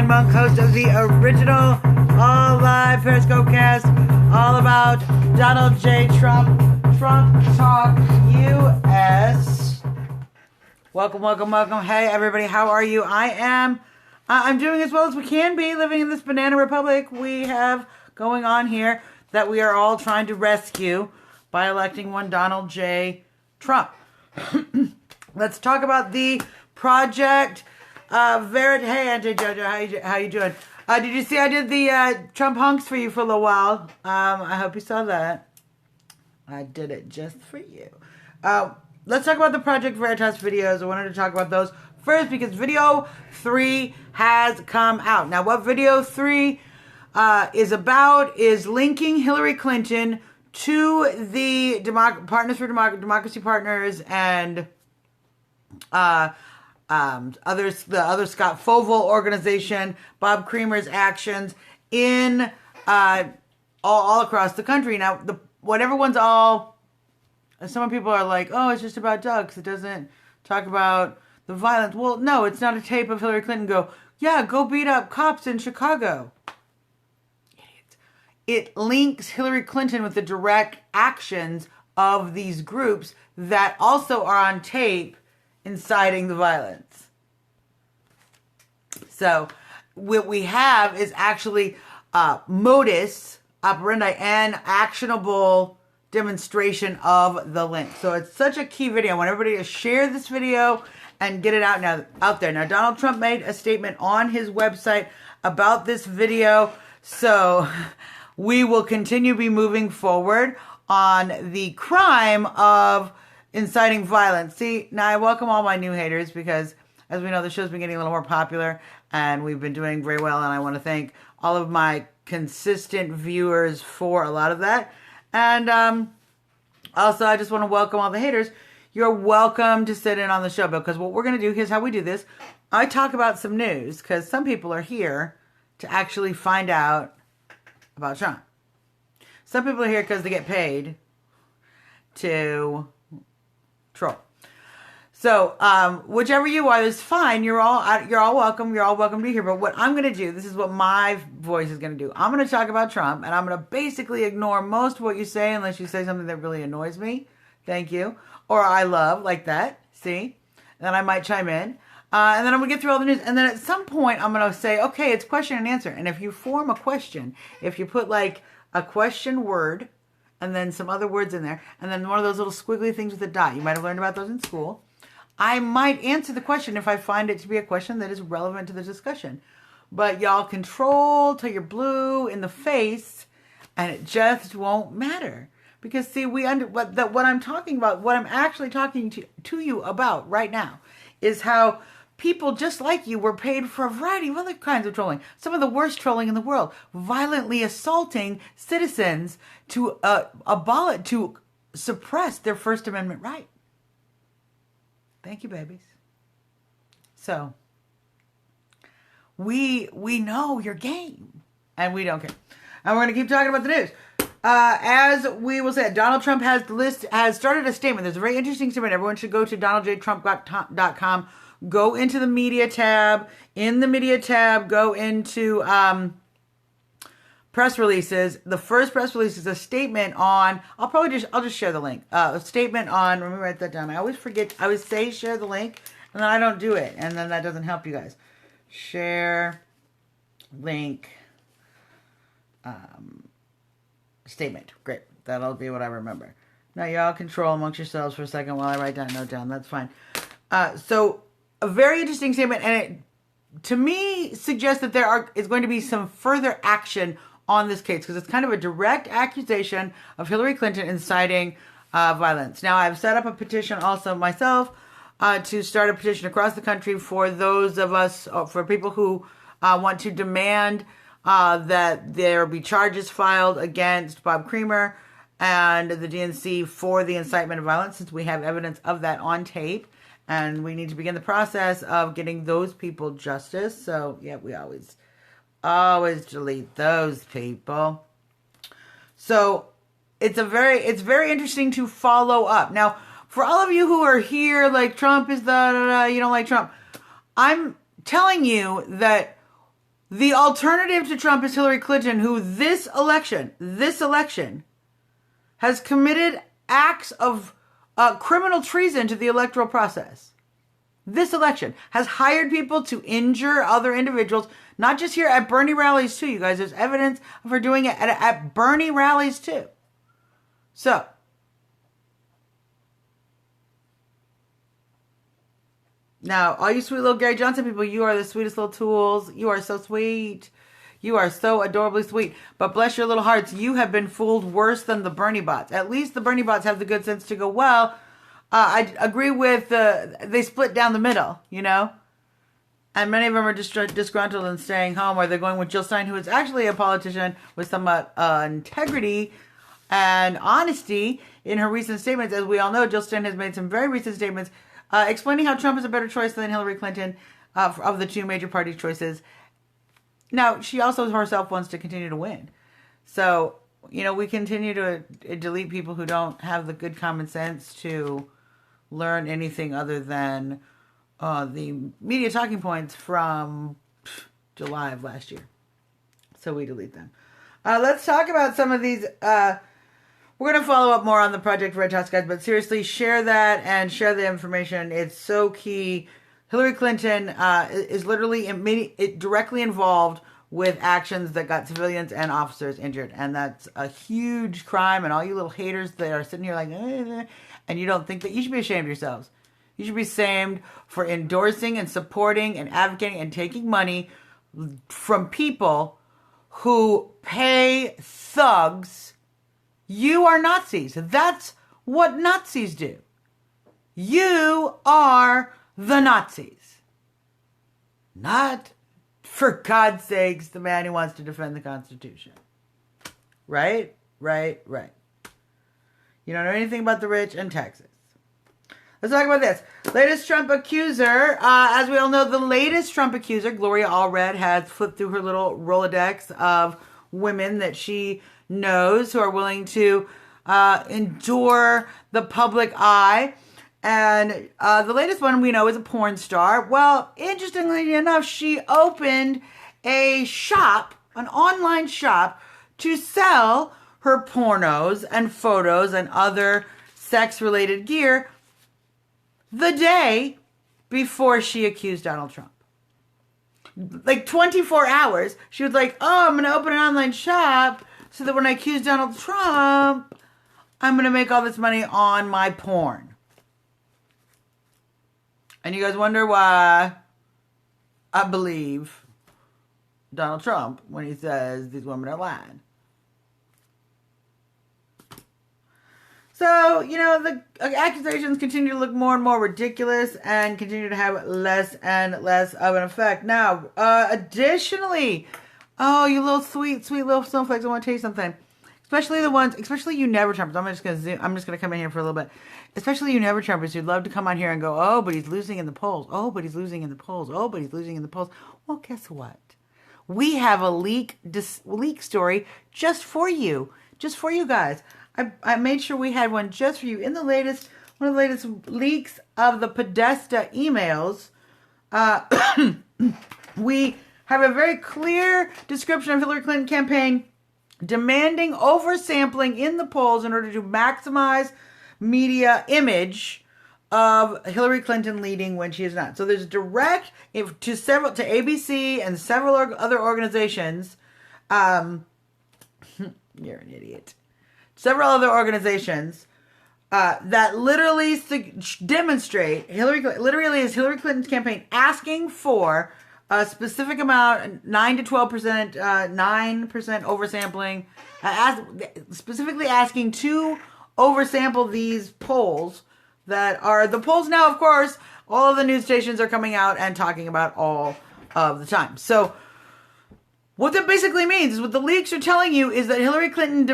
Ryan Monk, host of the original all-live Periscope cast, all about Donald J. Trump, Trump Talk US. Welcome. Hey, everybody, how are you? I'm doing as well as we can be, living in this banana republic we have going on here that we are all trying to rescue by electing one Donald J. Trump. Let's talk about the project Veritas. Hey, Auntie Jojo, how you doing? Did you see I did the Trump hunks for you for a little while? I hope you saw that. I did it just for you. Let's talk about the Project Veritas videos. I wanted to talk about those first because video 3 has come out. Now, what video 3 is about is linking Hillary Clinton to the Partners for Democracy Partners and others, the other Scott Fovel organization, Bob Creamer's actions in all across the country. Now, what everyone's some people are like, oh, it's just about Doug because it doesn't talk about the violence. Well, no, it's not a tape of Hillary Clinton go beat up cops in Chicago. Idiots. It links Hillary Clinton with the direct actions of these groups that also are on tape inciting the violence. So what we have is actually modus operandi and actionable demonstration of the link. So it's such a key video. I want everybody to share this video and get it out there. Now, Donald Trump made a statement on his website about this video. So we will continue to be moving forward on the crime of inciting violence. See, now I welcome all my new haters because, as we know, the show's been getting a little more popular and we've been doing very well. And I want to thank all of my consistent viewers for a lot of that. And also, I just want to welcome all the haters. You're welcome to sit in on the show because what we're going to do, here's how we do this. I talk about some news because some people are here to actually find out about Trump. Some people are here because they get paid to troll. So, whichever you are is fine. You're all welcome. You're all welcome to be here. But what I'm going to do, this is what my voice is going to do. I'm going to talk about Trump, and I'm going to basically ignore most of what you say unless you say something that really annoys me. Thank you. Or I love, like that. See? And then I might chime in. And then I'm going to get through all the news. And then at some point, I'm going to say, okay, it's question and answer. And if you form a question, if you put like a question word, and then some other words in there, and then one of those little squiggly things with a dot. You might have learned about those in school. I might answer the question if I find it to be a question that is relevant to the discussion. But y'all control till you're blue in the face, and it just won't matter. Because see, what I'm talking about, what I'm actually talking to you about right now, is how people just like you were paid for a variety of other kinds of trolling. Some of the worst trolling in the world. Violently assaulting citizens to suppress their First Amendment right. Thank you, babies. So, we know your game. And we don't care. And we're going to keep talking about the news. As we will say, Donald Trump has started a statement. There's a very interesting statement. Everyone should go to donaldjtrump.com. Go into the media tab. In the media tab, go into press releases. The first press release is a statement on. I'll just share the link. A statement on. Let me write that down. I always forget. I always say share the link, and then I don't do it, and then that doesn't help you guys. Share link. Statement. Great. That'll be what I remember. Now, y'all control amongst yourselves for a second while I write that note down. That's fine. So, a very interesting statement, and it, to me, suggests that is going to be some further action on this case, because it's kind of a direct accusation of Hillary Clinton inciting violence. Now, I've set up a petition also myself to start a petition across the country for those of us, for people who want to demand that there be charges filed against Bob Creamer and the DNC for the incitement of violence, since we have evidence of that on tape. And we need to begin the process of getting those people justice. So, yeah, we always delete those people. So, it's very interesting to follow up. Now, for all of you who are here, like Trump is you don't like Trump. I'm telling you that The alternative to Trump is Hillary Clinton, who this election has committed acts of criminal treason to the electoral process. This election has hired people to injure other individuals, not just here at Bernie rallies too, you guys. There's evidence of her doing it at Bernie rallies too. So, now, all you sweet little Gary Johnson people, you are the sweetest little tools. You are so sweet. You are so adorably sweet. But bless your little hearts, you have been fooled worse than the Bernie bots. At least the Bernie bots have the good sense to go, well, I agree with, they split down the middle, you know? And many of them are disgruntled and staying home, or they're going with Jill Stein, who is actually a politician with somewhat integrity and honesty in her recent statements. As we all know, Jill Stein has made some very recent statements explaining how Trump is a better choice than Hillary Clinton of the two major party choices. Now, she also herself wants to continue to win. So, you know, we continue to delete people who don't have the good common sense to learn anything other than the media talking points from July of last year. So we delete them. Let's talk about some of these. We're going to follow up more on the Project Veritas, guys, but seriously, share that and share the information. It's so key. Hillary Clinton is literally directly involved with actions that got civilians and officers injured, and that's a huge crime. And all you little haters that are sitting here like, and you don't think that, you should be ashamed of yourselves. You should be ashamed for endorsing and supporting and advocating and taking money from people who pay thugs. You are Nazis. That's what Nazis do. You are the Nazis. Not, for God's sakes, the man who wants to defend the Constitution. Right? Right, right. You don't know anything about the rich and Texas. Let's talk about this. Latest Trump accuser. As we all know, the latest Trump accuser, Gloria Allred, has flipped through her little Rolodex of women that she knows who are willing to endure the public eye. And the latest one we know is a porn star. Well, interestingly enough, she opened a shop, an online shop, to sell her pornos and photos and other sex-related gear the day before she accused Donald Trump. Like 24 hours, she was like, oh, I'm going to open an online shop so that when I accuse Donald Trump, I'm going to make all this money on my porn. And you guys wonder why I believe Donald Trump when he says these women are lying. So, you know, the accusations continue to look more and more ridiculous and continue to have less and less of an effect. Now, additionally, oh, you little sweet little snowflakes, I want to tell you something. Especially you never Trumpers. I'm just going to come in here for a little bit. Especially you never Trumpers who'd love to come on here and go, oh, but he's losing in the polls. Oh, but he's losing in the polls. Oh, but he's losing in the polls. Well, guess what? We have a leak story just for you guys. I made sure we had one just for you. In one of the latest leaks of the Podesta emails, we have a very clear description of Hillary Clinton campaign demanding oversampling in the polls in order to maximize media image of Hillary Clinton leading when she is not. So there's direct to ABC and several other organizations. You're an idiot. Several other organizations that literally demonstrate Hillary Clinton's campaign asking for a specific amount, 9 to 12%, 9% oversampling, specifically asking to oversample these polls that are the polls now, of course, all of the news stations are coming out and talking about all of the time. So what that basically means is what the leaks are telling you is that Hillary Clinton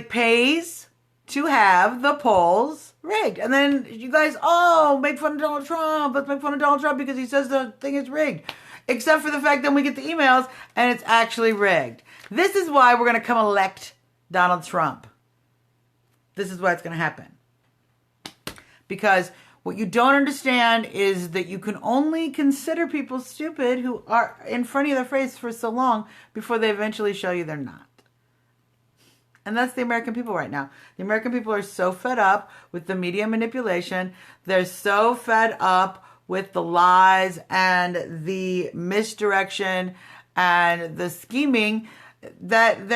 pays to have the polls rigged. And then you guys, make fun of Donald Trump. Let's make fun of Donald Trump because he says the thing is rigged. Except for the fact that we get the emails and it's actually rigged. This is why we're going to come elect Donald Trump. This is why it's going to happen. Because What you don't understand is that you can only consider people stupid who are in front of their face for so long before they eventually show you they're not. And that's the American people right now. The American people are so fed up with the media manipulation. They're so fed up with the lies and the misdirection and the scheming that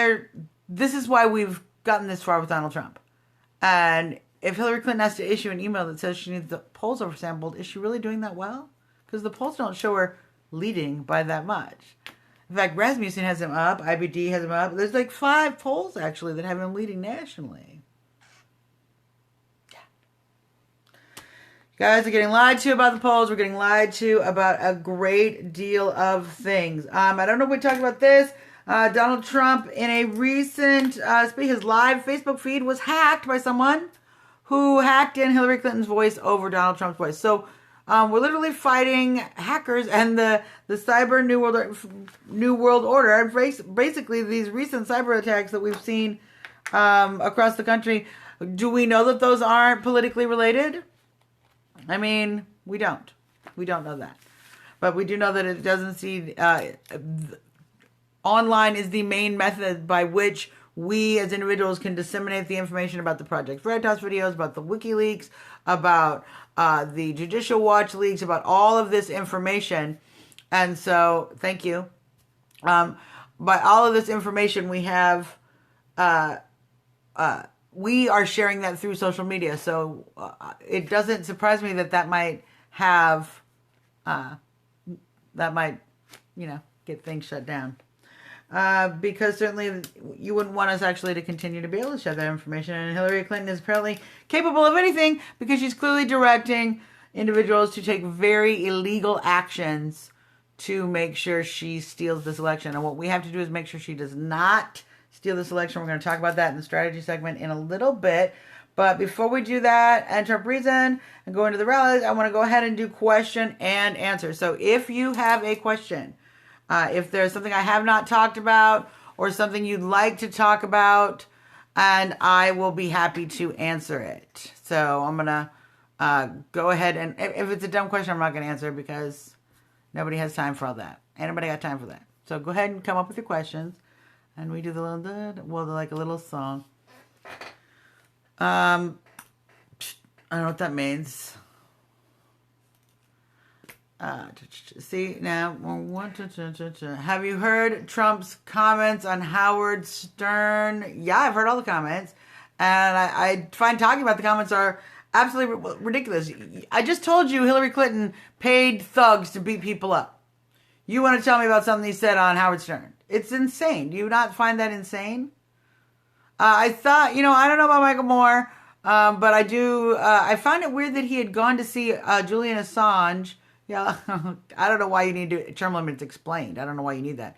this is why we've gotten this far with Donald Trump. And if Hillary Clinton has to issue an email that says she needs the polls oversampled, is she really doing that well? Because the polls don't show her leading by that much. In fact, Rasmussen has him up. IBD has him up. There's like 5 polls, actually, that have him leading nationally. Yeah. You guys are getting lied to about the polls. We're getting lied to about a great deal of things. I don't know if we talked about this. Donald Trump, in a recent speech, his live Facebook feed was hacked by someone who hacked in Hillary Clinton's voice over Donald Trump's voice. So we're literally fighting hackers and the cyber new world order. Basically, these recent cyber attacks that we've seen across the country. Do we know that those aren't politically related? I mean, we don't. We don't know that. But we do know that it doesn't see... online is the main method by which we as individuals can disseminate the information about the Project Veritas videos, about the WikiLeaks, about the Judicial Watch leaks, about all of this information. And so, thank you. By all of this information, we have, we are sharing that through social media. So it doesn't surprise me that might have, get things shut down. Because certainly you wouldn't want us actually to continue to be able to share that information. And Hillary Clinton is apparently capable of anything because she's clearly directing individuals to take very illegal actions to make sure she steals this election. And what we have to do is make sure she does not steal this election. We're going to talk about that in the strategy segment in a little bit. But before we do that and Trump reason and go into the rallies, I want to go ahead and do question and answer. So if you have a question, if there's something I have not talked about or something you'd like to talk about, and I will be happy to answer it. So I'm going to go ahead and if it's a dumb question, I'm not going to answer because nobody has time for all that. Anybody got time for that? So go ahead and come up with your questions and we do the little, like a little song. I don't know what that means. See now, have you heard Trump's comments on Howard Stern? Yeah, I've heard all the comments, and I find talking about the comments are absolutely ridiculous. I just told you Hillary Clinton paid thugs to beat people up. You want to tell me about something he said on Howard Stern? It's insane. Do you not find that insane? I thought, I don't know about Michael Moore, but I do. I found it weird that he had gone to see Julian Assange. Yeah, I don't know why you need term limits explained. I don't know why you need that.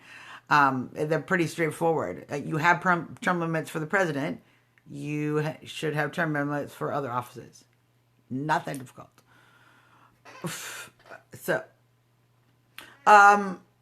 They're pretty straightforward. You have term limits for the president. You should have term limits for other offices. Not that difficult. So,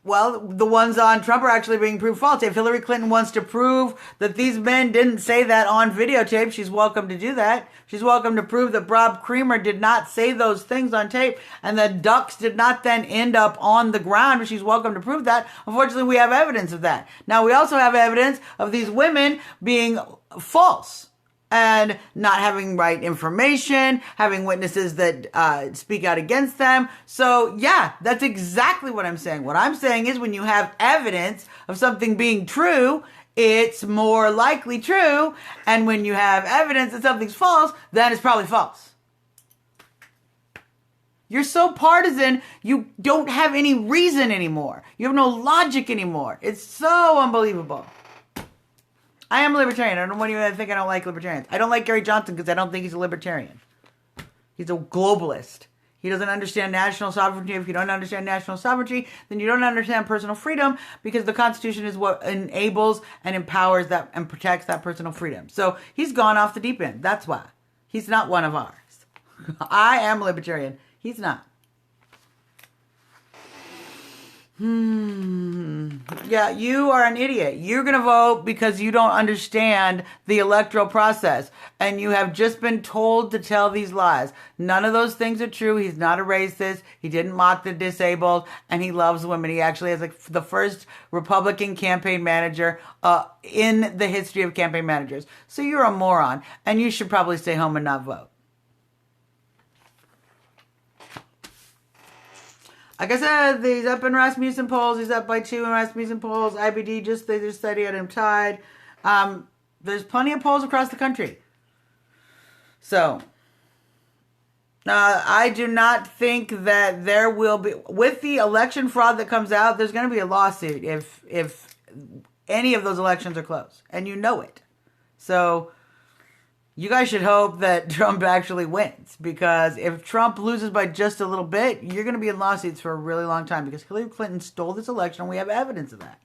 well, the ones on Trump are actually being proved false. If Hillary Clinton wants to prove that these men didn't say that on videotape, she's welcome to do that. She's welcome to prove that Bob Creamer did not say those things on tape and that ducks did not then end up on the ground. She's welcome to prove that. Unfortunately, we have evidence of that. Now, we also have evidence of these women being false and not having right information, having witnesses that speak out against them. So, yeah, that's exactly what I'm saying. What I'm saying is when you have evidence of something being true, it's more likely true. And when you have evidence that something's false, then it's probably false. You're so partisan, you don't have any reason anymore. You have no logic anymore. It's so unbelievable. I am a libertarian. I don't want you to think I don't like libertarians. I don't like Gary Johnson because I don't think he's a libertarian. He's a globalist. He doesn't understand national sovereignty. If you don't understand national sovereignty, then you don't understand personal freedom because the Constitution is what enables and empowers that and protects that personal freedom. So he's gone off the deep end. That's why. He's not one of ours. I am a libertarian. He's not. Yeah, you are an idiot. You're going to vote because you don't understand the electoral process. And you have just been told to tell these lies. None of those things are true. He's not a racist. He didn't mock the disabled. And he loves women. He actually is like the first Republican campaign manager in the history of campaign managers. So you're a moron. And you should probably stay home and not vote. Like I said, he's up in Rasmussen polls. He's up by 2 in Rasmussen polls. IBD, they just said he had him tied. There's plenty of polls across the country. So, I do not think that there will be, with the election fraud that comes out, there's going to be a lawsuit if any of those elections are close. And you know it. So, you guys should hope that Trump actually wins, because if Trump loses by just a little bit, you're going to be in lawsuits for a really long time, because Hillary Clinton stole this election and we have evidence of that.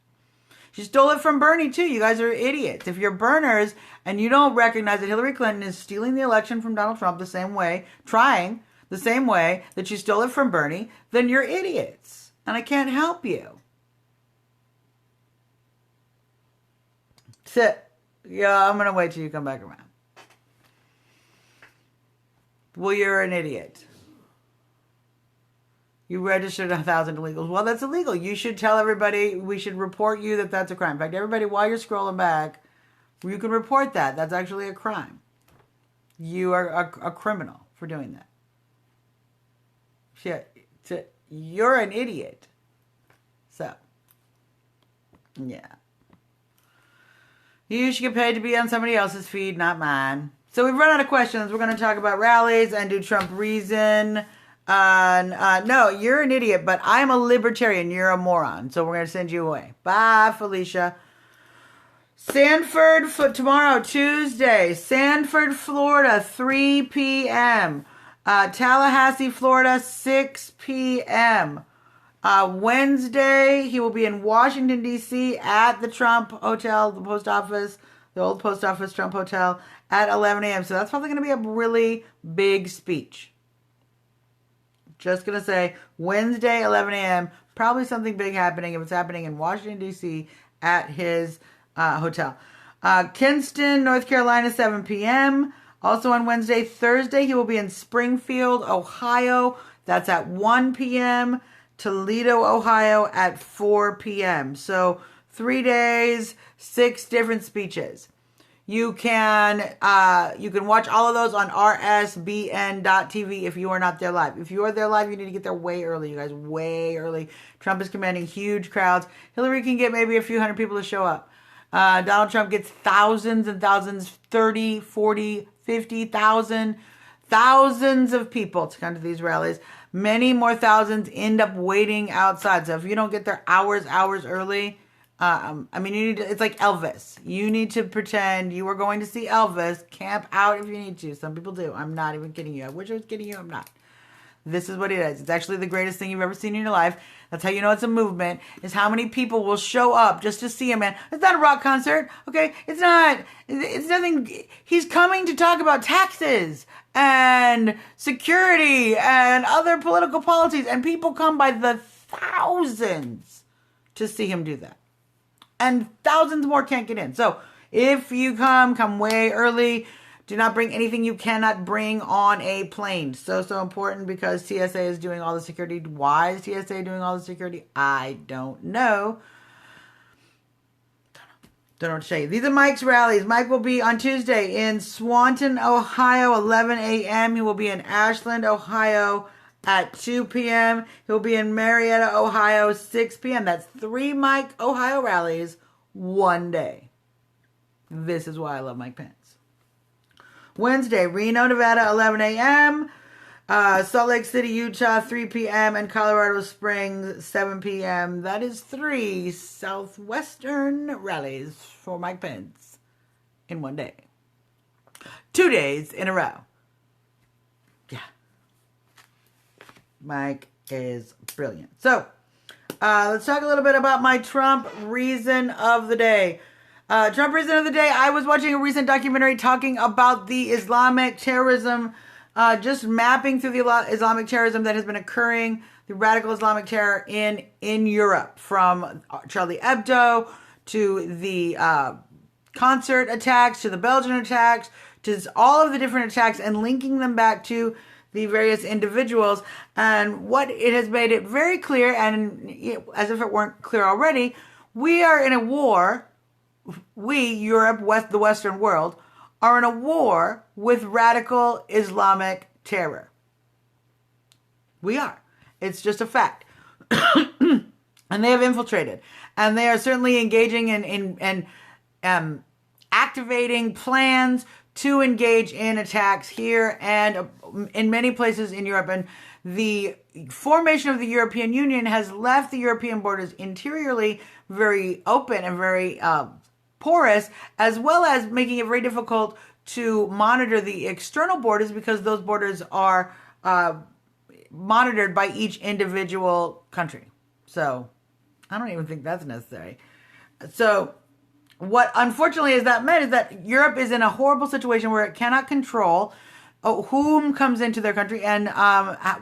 She stole it from Bernie too. You guys are idiots. If you're burners and you don't recognize that Hillary Clinton is stealing the election from Donald Trump the same way, trying the same way that she stole it from Bernie, then you're idiots. And I can't help you. Sit. Yeah, I'm going to wait till you come back around. Well, you're an idiot. You registered 1,000 illegals. Well, that's illegal. You should tell everybody. We should report you that that's a crime. In fact, everybody, while you're scrolling back, you can report that. That's actually a crime. You are a criminal for doing that. Shit. You're an idiot. So, yeah. You should get paid to be on somebody else's feed, not mine. So we've run out of questions. We're going to talk about rallies and do Trump reason. No, you're an idiot, but I'm a libertarian. You're a moron. So we're going to send you away. Bye, Felicia. Sanford, tomorrow, Tuesday. Sanford, Florida, 3 p.m. Tallahassee, Florida, 6 p.m. Wednesday, he will be in Washington, D.C. at the Trump Hotel, the post office, the old post office Trump Hotel, at 11 a.m. So that's probably going to be a really big speech. Just going to say Wednesday, 11 a.m. Probably something big happening if it's happening in Washington, D.C. at his hotel. Kinston, North Carolina, 7 p.m. Also on Wednesday. Thursday, he will be in Springfield, Ohio. That's at 1 p.m. Toledo, Ohio at 4 p.m. So 3 days, 6 different speeches. You can watch all of those on rsbn.tv if you are not there live. If you are there live, you need to get there way early, you guys, way early. Trump is commanding huge crowds. Hillary can get maybe a few hundred people to show up. Donald Trump gets thousands and thousands, 30, 40, 50,000, thousands of people to come to these rallies. Many more thousands end up waiting outside. So if you don't get there hours early, it's like Elvis. You need to pretend you are going to see Elvis. Camp out if you need to. Some people do. I'm not even kidding you. I wish I was kidding you. I'm not. This is what it is. It's actually the greatest thing you've ever seen in your life. That's how you know it's a movement, is how many people will show up just to see him, man. It's not a rock concert, okay? It's not. It's nothing. He's coming to talk about taxes and security and other political policies, and people come by the thousands to see him do that. And thousands more can't get in. So if you come way early. Do not bring anything you cannot bring on a plane. So important, because TSA is doing all the security. Why is TSA doing all the security? I don't know. Don't know what to say. These are Mike's rallies. Mike will be on Tuesday in Swanton, Ohio, 11 a.m. He will be in Ashland, Ohio at 2 p.m. He'll be in Marietta, Ohio, 6 p.m. That's 3 Mike, Ohio rallies one day. This is why I love Mike Pence. Wednesday, Reno, Nevada, 11 a.m. Salt Lake City, Utah, 3 p.m. And Colorado Springs, 7 p.m. That is 3 Southwestern rallies for Mike Pence in one day. 2 days in a row. Yeah. Mike is brilliant. So, let's talk a little bit about my Trump reason of the day. Trump reason of the day. I was watching a recent documentary talking about the Islamic terrorism just mapping through the Islamic terrorism that has been occurring, the radical Islamic terror in Europe, from Charlie Hebdo to the concert attacks, to the Belgian attacks, to all of the different attacks, and linking them back to the various individuals. And what it has made it very clear, and as if it weren't clear already, we are in a war. We, Europe, the Western world, are in a war with radical Islamic terror. We are. It's just a fact. And they have infiltrated. And they are certainly engaging in activating plans to engage in attacks here and in many places in Europe. And the formation of the European Union has left the European borders interiorly very open and very porous, as well as making it very difficult to monitor the external borders, because those borders are monitored by each individual country. So I don't even think that's necessary. So what unfortunately is that meant is that Europe is in a horrible situation where it cannot control whom comes into their country and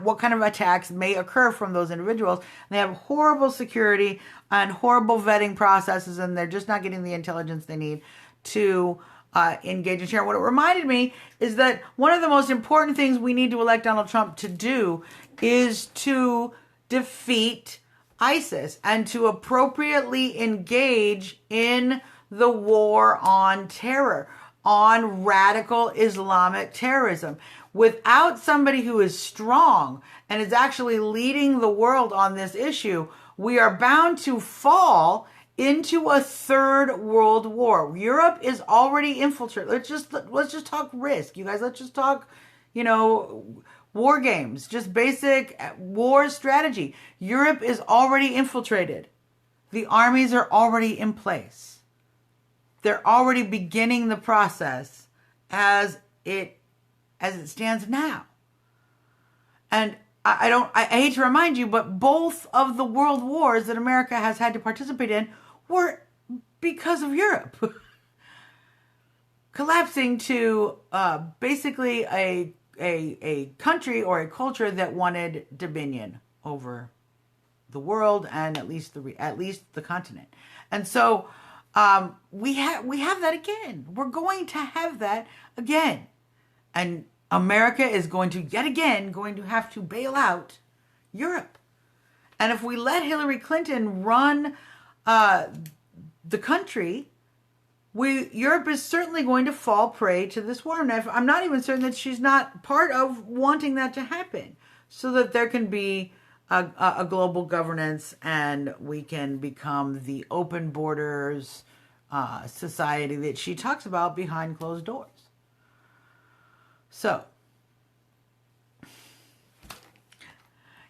what kind of attacks may occur from those individuals. They have horrible security and horrible vetting processes, and they're just not getting the intelligence they need to engage in share. What it reminded me is that one of the most important things we need to elect Donald Trump to do is to defeat ISIS and to appropriately engage in the war on terror, on radical Islamic terrorism. Without somebody who is strong and is actually leading the world on this issue, we are bound to fall into a third world war. Europe is already infiltrated. Let's just talk risk, you guys. Let's just talk, war games, just basic war strategy. Europe is already infiltrated. The armies are already in place. They're already beginning the process as it stands now. And I hate to remind you, but both of the world wars that America has had to participate in were because of Europe collapsing to basically a country or a culture that wanted dominion over the world and at least the continent. And so we have that again. We're going to have that again. And America is going to have to bail out Europe. And if we let Hillary Clinton run the country, Europe is certainly going to fall prey to this war. And I'm not even certain that she's not part of wanting that to happen, so that there can be a global governance and we can become the open borders society that she talks about behind closed doors. So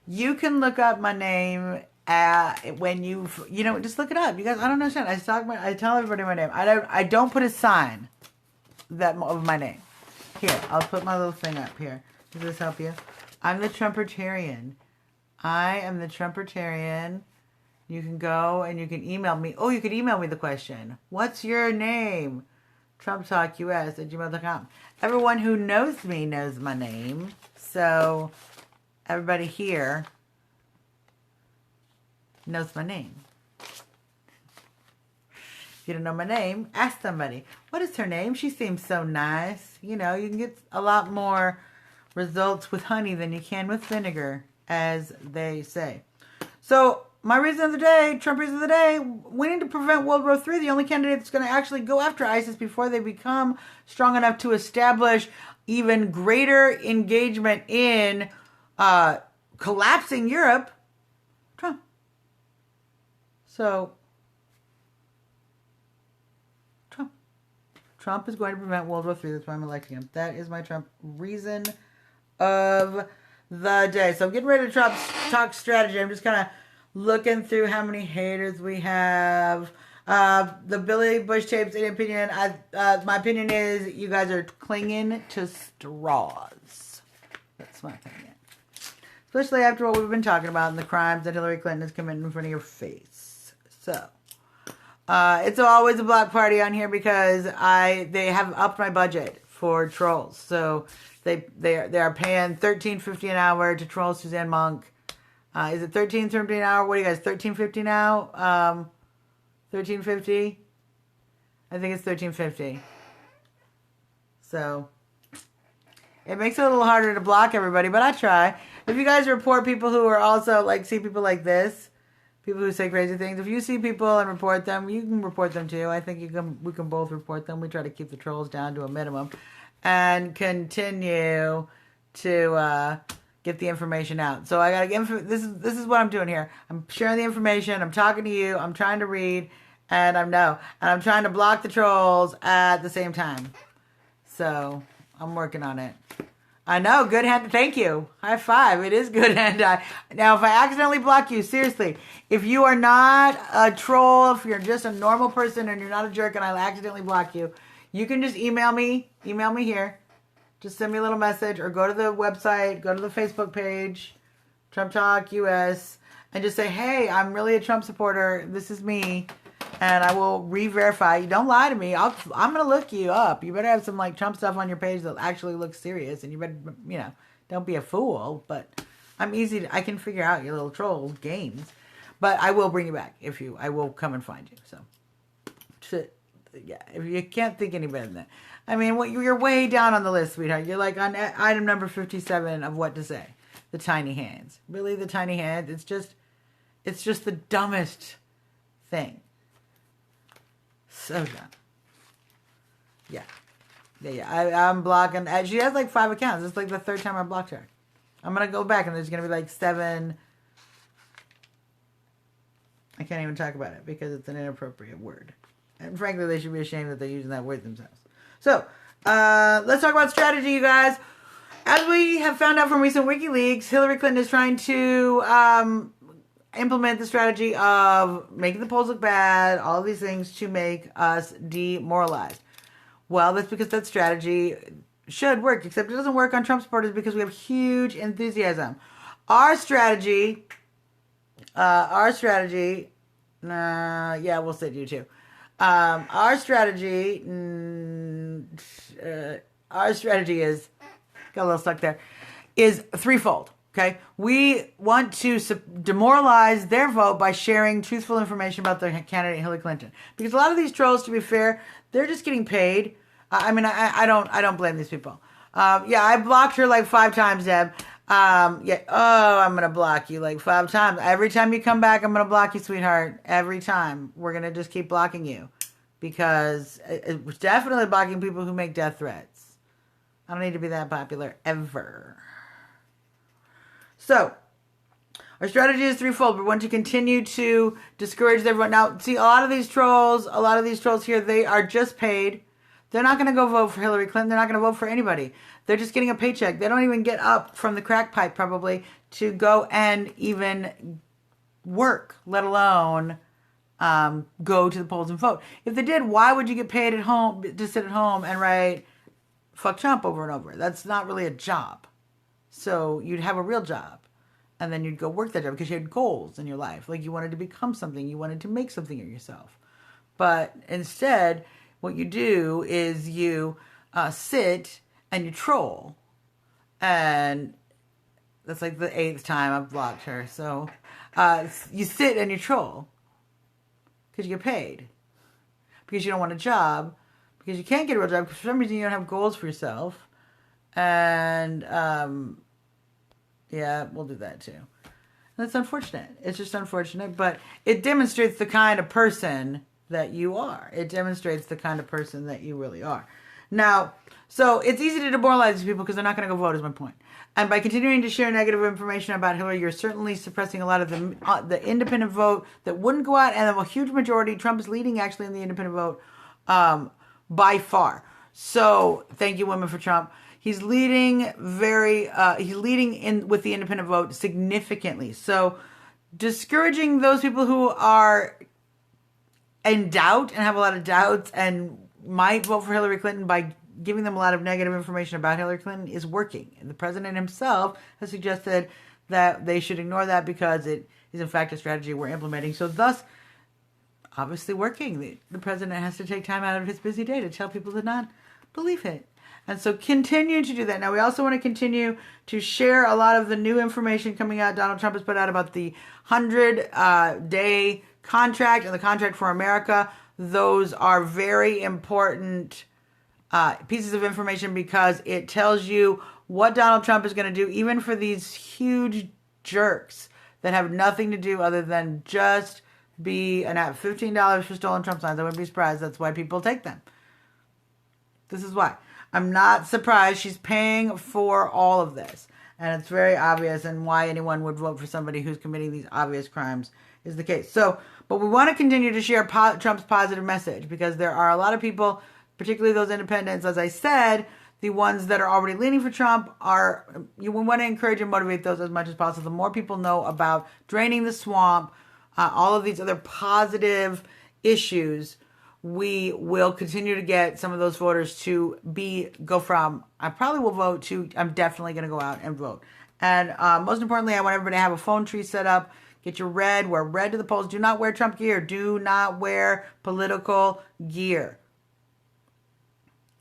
you can look up my name when just look it up. You guys, I don't understand. I tell everybody my name. I don't put a sign of my name. Here, I'll put my little thing up here. Does this help you? I'm the Trumpertarian. I am the Trumpertarian. You can go and you can email me. Oh, you can email me the question. What's your name? TrumpTalkUS@gmail.com. Everyone who knows me knows my name. So everybody here knows my name. If you don't know my name, ask somebody. What is her name? She seems so nice. You can get a lot more results with honey than you can with vinegar, as they say. So my reason of the day, Trump reason of the day, we need to prevent World War III. The only candidate that's going to actually go after ISIS before they become strong enough to establish even greater engagement in collapsing Europe, Trump. So Trump is going to prevent World War III. That's why I'm electing him. That is my Trump reason of the day. So I'm getting ready to talk strategy. I'm just kind of looking through how many haters we have. The Billy Bush tapes, in opinion, my opinion is you guys are clinging to straws. That's my opinion. Especially after what we've been talking about and the crimes that Hillary Clinton has committed in front of your face. So it's always a block party on here because they have upped my budget for trolls. So they are paying $13.50 an hour to troll Suzanne Monk. Is it $13.50 an hour? What do you guys? $13.50 now? $13.50. I think it's $13.50. So it makes it a little harder to block everybody, but I try. If you guys report people who are also like see people like this, people who say crazy things, if you see people and report them, you can report them too. I think we can both report them. We try to keep the trolls down to a minimum and continue to get the information out. So I gotta get this is what I'm doing here. I'm sharing the information. I'm talking to you. I'm trying to read, and I'm trying to block the trolls at the same time. So I'm working on it. I know, good hand. Thank you. High five. It is good hand. Now, if I accidentally block you, seriously, if you are not a troll, if you're just a normal person and you're not a jerk, and I accidentally block you, you can just email me. Email me here. Just send me a little message, or go to the website, go to the Facebook page, Trump Talk US, and just say, hey, I'm really a Trump supporter. This is me. And I will re-verify. You don't lie to me. I'm going to look you up. You better have some like Trump stuff on your page that actually looks serious. And you better, don't be a fool. But I can figure out your little troll games. But I will bring you back I will come and find you. So, yeah, if you can't think any better than that. I mean, you're way down on the list, sweetheart. You're like on item number 57 of what to say. The tiny hands. Really, the tiny hands? It's just the dumbest thing. So dumb. Yeah. I'm blocking. She has like 5 accounts. It's like the 3rd time I blocked her. I'm going to go back and there's going to be like 7. I can't even talk about it because it's an inappropriate word. And frankly, they should be ashamed that they're using that word themselves. So, let's talk about strategy, you guys. As we have found out from recent WikiLeaks, Hillary Clinton is trying to implement the strategy of making the polls look bad, all these things to make us demoralized. Well, that's because that strategy should work, except it doesn't work on Trump supporters because we have huge enthusiasm. Our strategy, we'll say you too. Our strategy is, got a little stuck there, is threefold. Okay, we want to demoralize their vote by sharing truthful information about the candidate Hillary Clinton. Because a lot of these trolls, to be fair, they're just getting paid. I don't blame these people. I blocked her like 5 times, Deb. I'm gonna block you like 5 times. Every time you come back, I'm gonna block you, sweetheart. Every time, we're gonna just keep blocking you because it's definitely blocking people who make death threats. I don't need to be that popular ever. So, our strategy is threefold. We want to continue to discourage everyone. Now, see, a lot of these trolls here, they are just paid. They're not going to go vote for Hillary Clinton. They're not going to vote for anybody. They're just getting a paycheck. They don't even get up from the crack pipe, probably, to go and even work, let alone go to the polls and vote. If they did, why would you get paid at home to sit at home and write fuck Trump over and over? That's not really a job. So you'd have a real job, and then you'd go work that job because you had goals in your life. Like you wanted to become something. You wanted to make something of yourself. But instead, what you do is you sit and you troll. And that's like the 8th time I've blocked her. So you sit and you troll because you get paid. Because you don't want a job. Because you can't get a real job because for some reason you don't have goals for yourself. And we'll do that too. That's unfortunate. It's just unfortunate, but it demonstrates the kind of person that you are. It demonstrates the kind of person that you really are. Now, so it's easy to demoralize these people because they're not going to go vote, is my point. And by continuing to share negative information about Hillary, you're certainly suppressing a lot of the independent vote that wouldn't go out, and a huge majority. Trump is leading actually in the independent vote by far. So thank you, women, for Trump. He's leading in with the independent vote significantly. So discouraging those people who are in doubt and have a lot of doubts and might vote for Hillary Clinton by giving them a lot of negative information about Hillary Clinton is working. And the president himself has suggested that they should ignore that because it is in fact a strategy we're implementing. So thus, obviously working. The president has to take time out of his busy day to tell people to not believe it. And so continue to do that. Now, we also want to continue to share a lot of the new information coming out. Donald Trump has put out about the 100-day contract and the contract for America. Those are very important pieces of information because it tells you what Donald Trump is going to do, even for these huge jerks that have nothing to do other than just be and have $15 for stolen Trump signs. I wouldn't be surprised. That's why people take them. This is why. I'm not surprised she's paying for all of this. And it's very obvious, and why anyone would vote for somebody who's committing these obvious crimes is the case. So, but we want to continue to share Trump's positive message because there are a lot of people, particularly those independents, as I said, the ones that are already leaning for Trump you want to encourage and motivate those as much as possible. The more people know about draining the swamp, all of these other positive issues, we will continue to get some of those voters to go from, I probably will vote, to I'm definitely going to go out and vote. And most importantly, I want everybody to have a phone tree set up. Get your red. Wear red to the polls. Do not wear Trump gear. Do not wear political gear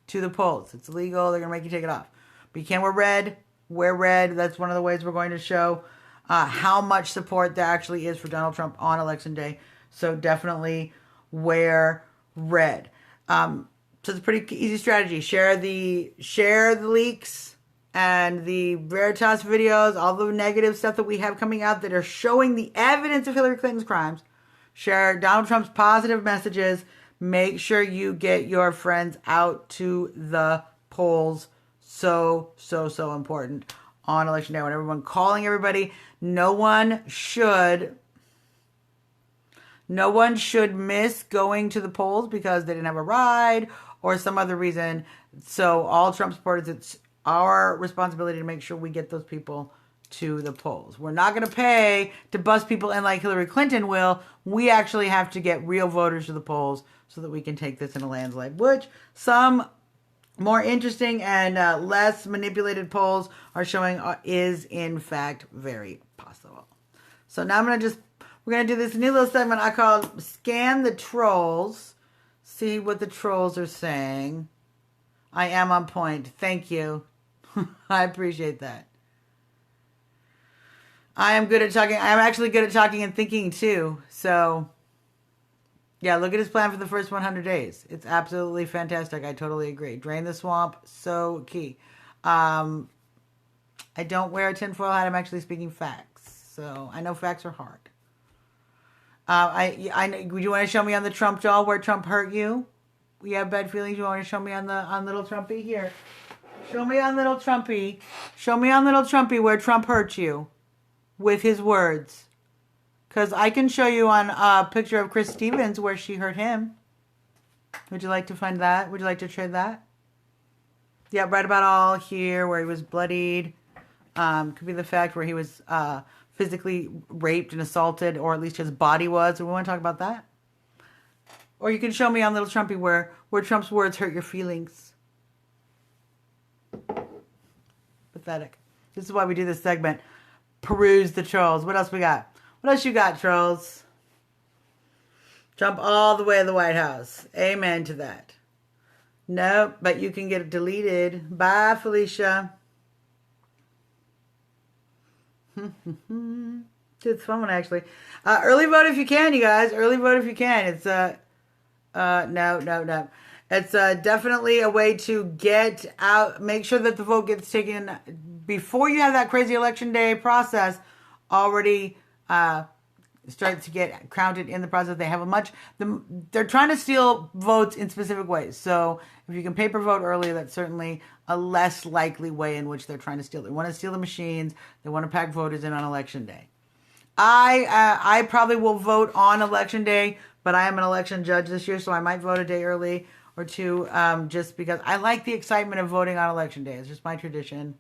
to the polls. It's illegal. They're going to make you take it off. But you can wear red. Wear red. That's one of the ways we're going to show how much support there actually is for Donald Trump on Election Day. So definitely wear red. So it's a pretty easy strategy. Share the leaks and the Veritas videos, all the negative stuff that we have coming out that are showing the evidence of Hillary Clinton's crimes. Share Donald Trump's positive messages. Make sure you get your friends out to the polls. So important on Election Day. When everyone calling everybody, no one should miss going to the polls because they didn't have a ride or some other reason. So all Trump supporters, it's our responsibility to make sure we get those people to the polls. We're not going to pay to bus people in like Hillary Clinton will. We actually have to get real voters to the polls so that we can take this in a landslide, which some more interesting and less manipulated polls are showing is in fact very possible. So now we're going to do this new little segment I call Scan the Trolls. See what the trolls are saying. I am on point. Thank you. I appreciate that. I am good at talking. I'm actually good at talking and thinking too. So, yeah, look at his plan for the first 100 days. It's absolutely fantastic. I totally agree. Drain the swamp. So key. I don't wear a tinfoil hat. I'm actually speaking facts. So I know facts are hard. Do you want to show me on the Trump doll where Trump hurt you? You have bad feelings. You want to show me on little Trumpy? Here. Show me on little Trumpy. Show me on little Trumpy where Trump hurt you with his words. Because I can show you on a picture of Chris Stevens where she hurt him. Would you like to find that? Would you like to trade that? Yeah, right about all here where he was bloodied. Could be the fact where he was physically raped and assaulted, or at least his body was. We want to talk about that. Or you can show me on little Trumpy where Trump's words hurt your feelings. Pathetic. This is why we do this segment. Peruse the trolls. What else we got? What else you got, trolls? Trump all the way to the White House. Amen to that. Nope, but you can get it deleted. Bye, Felicia. It's fun, actually. Early vote if you can, you guys. Early vote if you can. It's no. It's definitely a way to get out. Make sure that the vote gets taken before you have that crazy election day process already start to get counted in the process. They have they're trying to steal votes in specific ways. So if you can paper vote early, that's certainly a less likely way in which they're trying to steal. They want to steal the machines. They want to pack voters in on election day. I probably will vote on election day, but I am an election judge this year, so I might vote a day early or two, just because I like the excitement of voting on election day. It's just my tradition.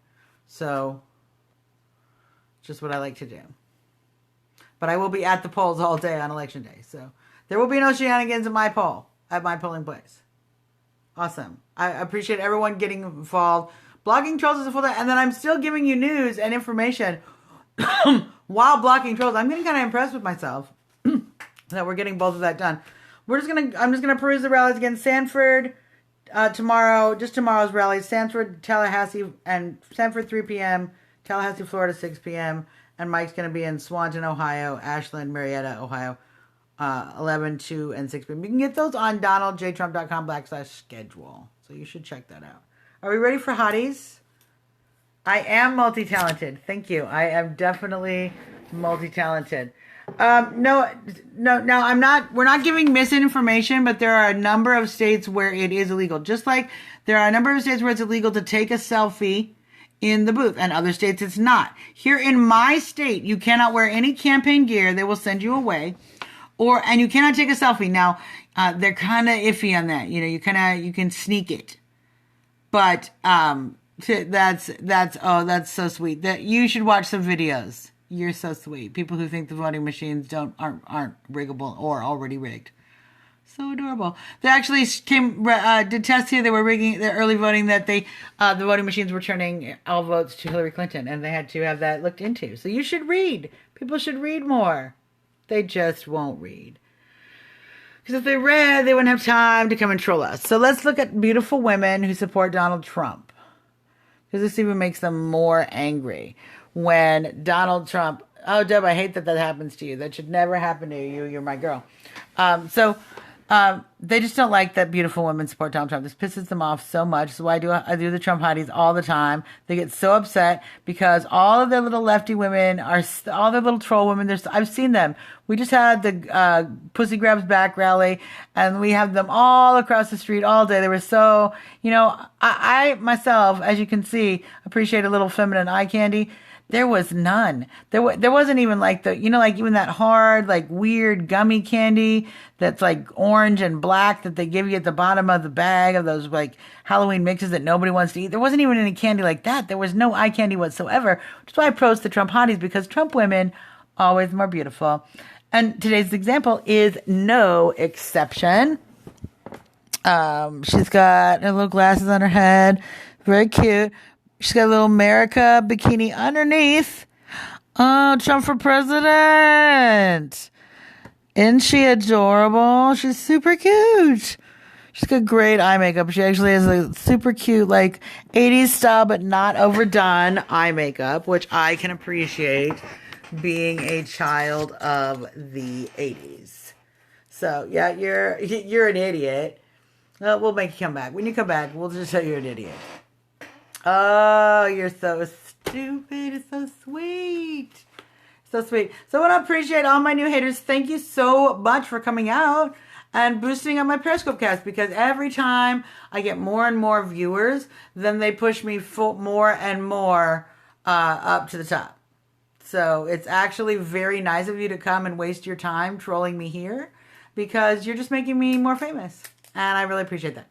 So just what I like to do. But I will be at the polls all day on election day. So there will be no shenanigans at my polling place. Awesome. I appreciate everyone getting involved. Blogging trolls is a full time. And then I'm still giving you news and information while blocking trolls. I'm getting kind of impressed with myself that we're getting both of that done. I'm just gonna peruse the rallies again. Sanford, tomorrow, just tomorrow's rally, Sanford, Tallahassee, and Sanford 3 p.m., Tallahassee, Florida 6 p.m., and Mike's going to be in Swanton, Ohio, Ashland, Marietta, Ohio, 11, 2, and 6 p.m. You can get those on donaldjtrump.com/schedule. So you should check that out. Are we ready for hotties? I am multi-talented. Thank you. I am definitely multi-talented. No, I'm not, we're not giving misinformation, but there are a number of states where it is illegal. Just like there are a number of states where it's illegal to take a selfie in the booth, and other states it's not. Here in my state, you cannot wear any campaign gear. They will send you away. And you cannot take a selfie. Now, they're kind of iffy on that. You can sneak it. But, that's so sweet. That you should watch some videos. You're so sweet. People who think the voting machines aren't riggable or already rigged. So adorable. They actually did tests here. They were rigging the early voting, that the voting machines were turning all votes to Hillary Clinton, and they had to have that looked into. So you should read. People should read more. They just won't read. Because if they read, they wouldn't have time to come and troll us. So let's look at beautiful women who support Donald Trump. Because this even makes them more angry. When Donald Trump... Oh, Deb, I hate that happens to you. That should never happen to you. You're my girl. They just don't like that beautiful women support Donald Trump. This pisses them off so much. So I do the Trump hotties all the time. They get so upset because all of their little lefty women all their little troll women. I've seen them. We just had the Pussy Grabs Back rally, and we have them all across the street all day. They were so, I myself, as you can see, appreciate a little feminine eye candy. There was none. There wasn't even like even that hard, like weird gummy candy that's like orange and black that they give you at the bottom of the bag of those like Halloween mixes that nobody wants to eat. There wasn't even any candy like that. There was no eye candy whatsoever, which is why I pros the Trump hotties, because Trump women, always more beautiful. And today's example is no exception. She's got her little glasses on her head. Very cute. She's got a little America bikini underneath. Oh, Trump for president. Isn't she adorable? She's super cute. She's got great eye makeup. She actually has a super cute, like 80s style, but not overdone eye makeup, which I can appreciate being a child of the 80s. So, yeah, you're an idiot. Well, we'll make you come back. When you come back, we'll just tell you're an idiot. Oh, you're so stupid. It's so sweet. So sweet. So I want to appreciate all my new haters. Thank you so much for coming out and boosting up my Periscope cast, because every time I get more and more viewers, then they push me more and more up to the top. So it's actually very nice of you to come and waste your time trolling me here, because you're just making me more famous. And I really appreciate that.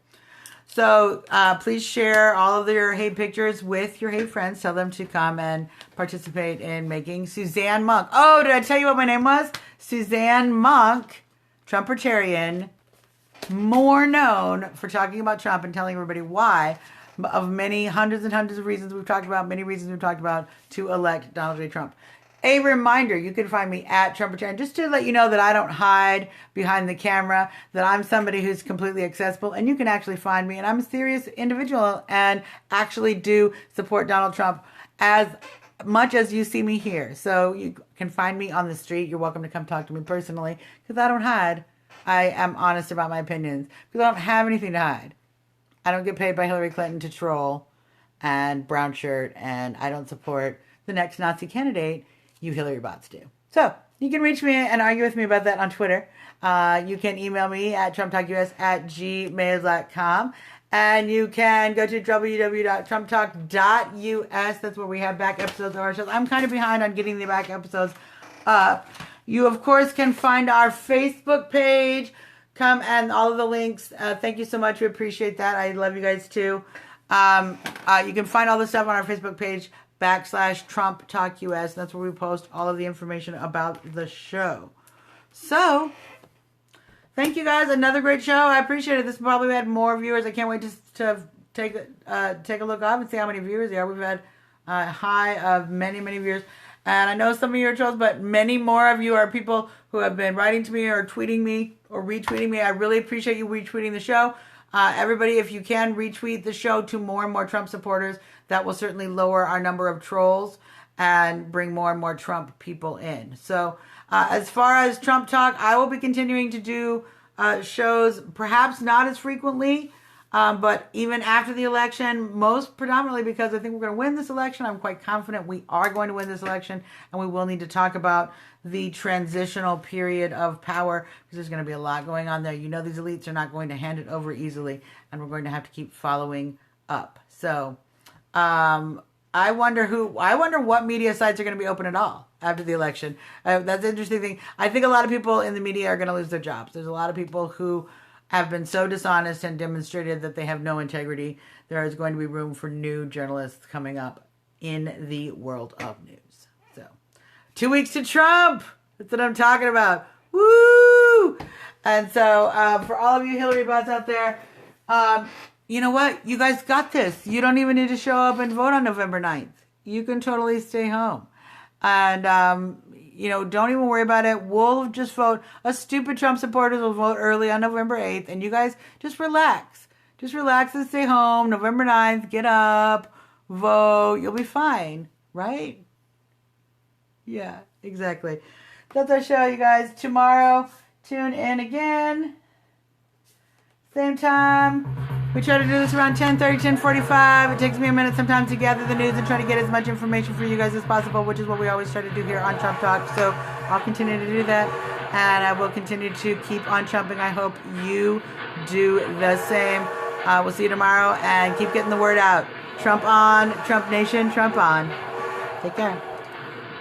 So please share all of your hate pictures with your hate friends. Tell them to come and participate in making Suzanne Monk. Oh, did I tell you what my name was? Suzanne Monk, Trumpertarian, more known for talking about Trump and telling everybody why, of many hundreds and hundreds of reasons we've talked about, many reasons we've talked about to elect Donald J. Trump. A reminder, you can find me at Trumpertarian, just to let you know that I don't hide behind the camera, that I'm somebody who's completely accessible, and you can actually find me, and I'm a serious individual and actually do support Donald Trump as much as you see me here. So you can find me on the street. You're welcome to come talk to me personally, because I don't hide. I am honest about my opinions, because I don't have anything to hide. I don't get paid by Hillary Clinton to troll and brown shirt, and I don't support the next Nazi candidate. You Hillary bots do. So you can reach me and argue with me about that on Twitter. You can email me at trumptalkus@gmail.com. And you can go to www.trumptalk.us. That's where we have back episodes of our shows. I'm kind of behind on getting the back episodes up. You, of course, can find our Facebook page. Come and all of the links. Thank you so much. We appreciate that. I love you guys too. You can find all the stuff on our Facebook page. /Trump Talk US. That's where we post all of the information about the show. So, thank you guys. Another great show. I appreciate it. This probably had more viewers. I can't wait to take a look up and see how many viewers there are. We've had a high of many, many viewers. And I know some of you are trolls, but many more of you are people who have been writing to me or tweeting me or retweeting me. I really appreciate you retweeting the show. Everybody, if you can, retweet the show to more and more Trump supporters. That will certainly lower our number of trolls and bring more and more Trump people in. So as far as Trump talk, I will be continuing to do shows, perhaps not as frequently, but even after the election, most predominantly because I think we're going to win this election. I'm quite confident we are going to win this election, and we will need to talk about the transitional period of power because there's going to be a lot going on there. You know, these elites are not going to hand it over easily, and we're going to have to keep following up. So I wonder what media sites are going to be open at all after the election. That's an interesting thing. I think a lot of people in the media are going to lose their jobs. There's a lot of people who have been so dishonest and demonstrated that they have no integrity. There is going to be room for new journalists coming up in the world of news. So, 2 weeks to Trump. That's what I'm talking about. Woo! And so, for all of you Hillary bots out there, you know what? You guys got this. You don't even need to show up and vote on November 9th. You can totally stay home. And, you know, don't even worry about it. We'll just vote. Us stupid Trump supporters will vote early on November 8th. And you guys just relax. Just relax and stay home. November 9th, get up, vote. You'll be fine, right? Yeah, exactly. That's our show, you guys. Tomorrow, tune in again. Same time. We try to do this around 10:30, 10:45. It takes me a minute sometimes to gather the news and try to get as much information for you guys as possible, which is what we always try to do here on Trump Talk. So I'll continue to do that, and I will continue to keep on trumping. I hope you do the same. We'll see you tomorrow, and keep getting the word out. Trump on, Trump Nation, Trump on. Take care.